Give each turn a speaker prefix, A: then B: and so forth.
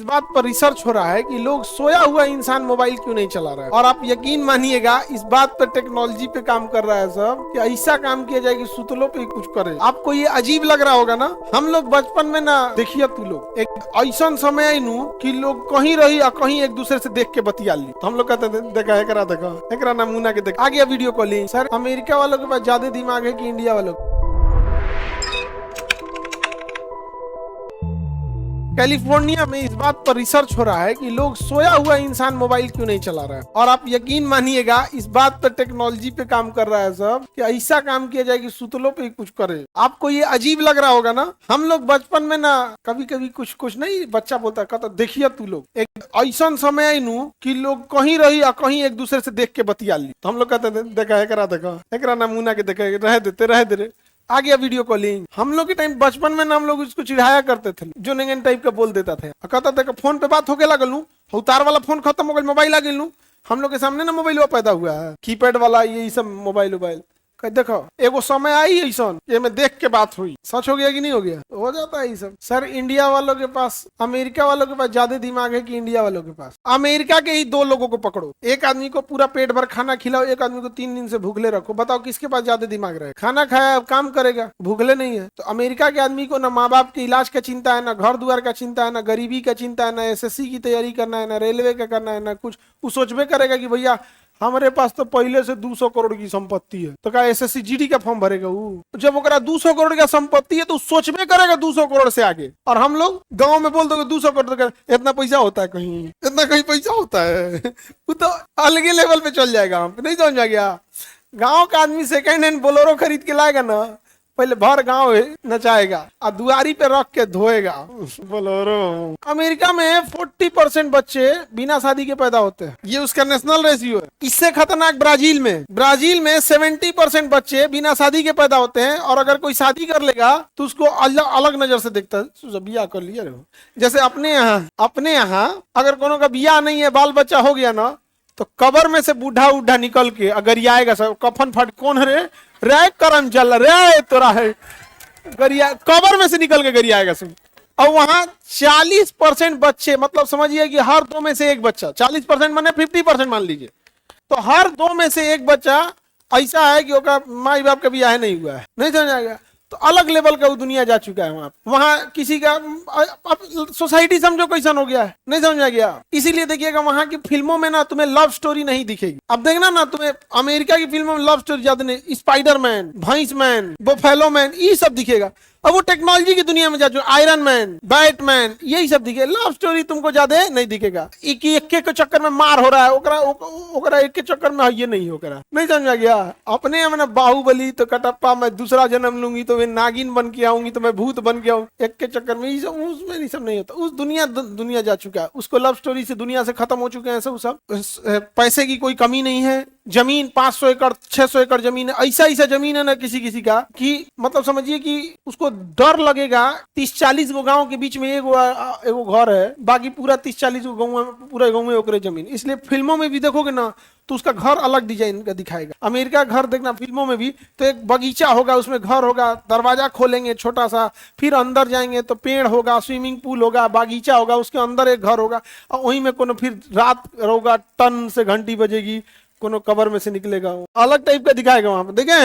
A: इस बात पर रिसर्च हो रहा है कि लोग सोया हुआ इंसान मोबाइल क्यों नहीं चला रहा है। और आप यकीन मानिएगा इस बात पर टेक्नोलॉजी पे काम कर रहा है सब कि ऐसा काम किया जाए कि सुतलों पे कुछ करे। आपको ये अजीब लग रहा होगा ना। हम लोग बचपन में ना देखिए तू लोग एक ऐसा समय आई नू कि लोग कहीं रही और कहीं एक दूसरे से देख के बतिया ली। तो हम लोग कहते थे देखा एकरा नमूना के देखा आ गया वीडियो कॉलिंग। सर अमेरिका वालों के पास ज्यादा दिमाग है कि इंडिया वालों के। कैलिफोर्निया में इस बात पर रिसर्च हो रहा है कि लोग सोया हुआ इंसान मोबाइल क्यों नहीं चला रहा है। और आप यकीन मानिएगा इस बात पर टेक्नोलॉजी पे काम कर रहा है सब कि ऐसा काम किया जाए कि सुतलों पे कुछ करे। आपको ये अजीब लग रहा होगा ना। हम लोग बचपन में ना कभी कभी कुछ नहीं बच्चा बोलता कहता देखिए तू लोग एक ऐसा समय आई नू कि लोग कहीं रही और कहीं एक दूसरे से देख के बतिया ली। तो हम लोग कहते थे देखा एकरा नमूना के देखा रह दे आ गया वीडियो कॉलिंग। हम लोग के टाइम बचपन में ना हम लोग उसको चिढ़ाया करते थे जो नेगेन टाइप का बोल देता था। कहता था फोन पे बात होके लगल लू उतार वाला फोन खत्म हो गया मोबाइल आ गई। हम लोग के सामने ना मोबाइल पैदा हुआ है कीपैड वाला यही सब मोबाइल देखो एगो समय आई ऐसा ये में देख के बात हुई सच हो गया कि नहीं हो गया हो जाता है ये सब। सर इंडिया वालों के पास अमेरिका वालों के पास ज्यादा दिमाग है कि इंडिया वालों के पास। अमेरिका के ही दो लोगों को पकड़ो, एक आदमी को पूरा पेट भर खाना खिलाओ, एक आदमी को 3 दिन से भूखले रखो, बताओ किसके पास ज्यादा दिमाग रहे। खाना खाया काम करेगा भूखले नहीं है। तो अमेरिका के आदमी को ना माँ बाप के इलाज का चिंता है, ना घर द्वार का चिंता है, ना गरीबी का चिंता है, ना एसएससी की तैयारी करना है, ना रेलवे का करना है, ना कुछ। वो सोचबे करेगा कि भैया हमारे पास तो पहले से 200 करोड़ की संपत्ति है तो क्या एसएससी जीडी का फॉर्म भरेगा वो। जब ओकरा 200 करोड़ का संपत्ति है तो सोचबे करेगा 200 करोड़ से आगे। और हम लोग गांव में बोल दो 200 करोड़ का इतना पैसा होता है, कहीं इतना कहीं पैसा होता है वो तो अलगे लेवल पे चल जाएगा। हम नहीं समझ गया। गाँव का आदमी सेकेंड हैंड बोलेरो खरीद के लाएगा ना पहले भर गांव नचाएगा और दुआरी पे रख के धोएगा बोलोरो। अमेरिका में 40% बच्चे बिना शादी के पैदा होते हैं, ये उसका नेशनल रेशियो है। इससे खतरनाक ब्राजील में 70% बच्चे बिना शादी के पैदा होते हैं और अगर कोई शादी कर लेगा तो उसको अलग नजर से देखता है। बिया कर लिया जैसे अपने यहाँ अगर कोनो का बिया नहीं है बाल बच्चा हो गया ना तो कबर में से बूढ़ा निकल के अगर आएगा सब कफन फट कौन रे करम जल रे तोरा है गरिया कबर में से निकल के गरियाएगा सब। और वहां 40% बच्चे मतलब समझिए कि हर 2 में से एक बच्चा 40% माने 50% मान लीजिए तो हर 2 में से एक बच्चा ऐसा है कि उसका माई बाप का ब्याह नहीं हुआ है। नहीं समझ आएगा तो अलग लेवल का वो दुनिया जा चुका है। वहां किसी का सोसाइटी समझो कैसन हो गया है। नहीं समझ आ गया। इसीलिए देखिएगा वहां की फिल्मों में ना तुम्हें लव स्टोरी नहीं दिखेगी। अब देखना ना तुम्हें अमेरिका की फिल्मों में लव स्टोरी ज्यादा नहीं, स्पाइडरमैन, भैंस मैन, बोफेलो मैन ये सब दिखेगा। अब वो टेक्नोलॉजी की दुनिया में जा चुका आयरन मैन, बैटमैन यही सब दिखे। लव स्टोरी तुमको ज्यादा नहीं दिखेगा। एक के चक्कर में मार हो रहा है ओकरा एक के चक्कर में ये नहीं होगा। नहीं समझ गया। अपने मैंने बाहुबली तो कटप्पा मैं दूसरा जन्म लूंगी तो मैं नागिन बन के आऊंगी तो मैं भूत बन के आऊंगी एक के चक्कर में उसमें ये सब नहीं होता। उस दुनिया जा चुका है। उसको लव स्टोरी से दुनिया से खत्म हो चुके हैं सब। पैसे की कोई कमी नहीं है। जमीन 500 एकड़ 600 एकड़ जमीन है। ऐसा जमीन है ना किसी का कि मतलब समझिए कि उसको डर लगेगा 30-40 गो गांव के बीच में एगो घर है, बाकी पूरा 30-40 गो गांव पूरे गांव में ओकरे जमीन। इसलिए फिल्मों में भी देखोगे ना तो उसका घर अलग डिजाइन का दिखाएगा। अमेरिका घर देखना फिल्मों में भी तो एक बगीचा होगा उसमें घर होगा, दरवाजा खोलेंगे छोटा सा, फिर अंदर जाएंगे तो पेड़ होगा, स्विमिंग पूल होगा, बागीचा होगा, उसके अंदर एक घर होगा और वहीं में कोनो फिर रात होगा टन से घंटी बजेगी कोनो कबर में से निकलेगा अलग टाइप का दिखाएगा वहां पर। देखे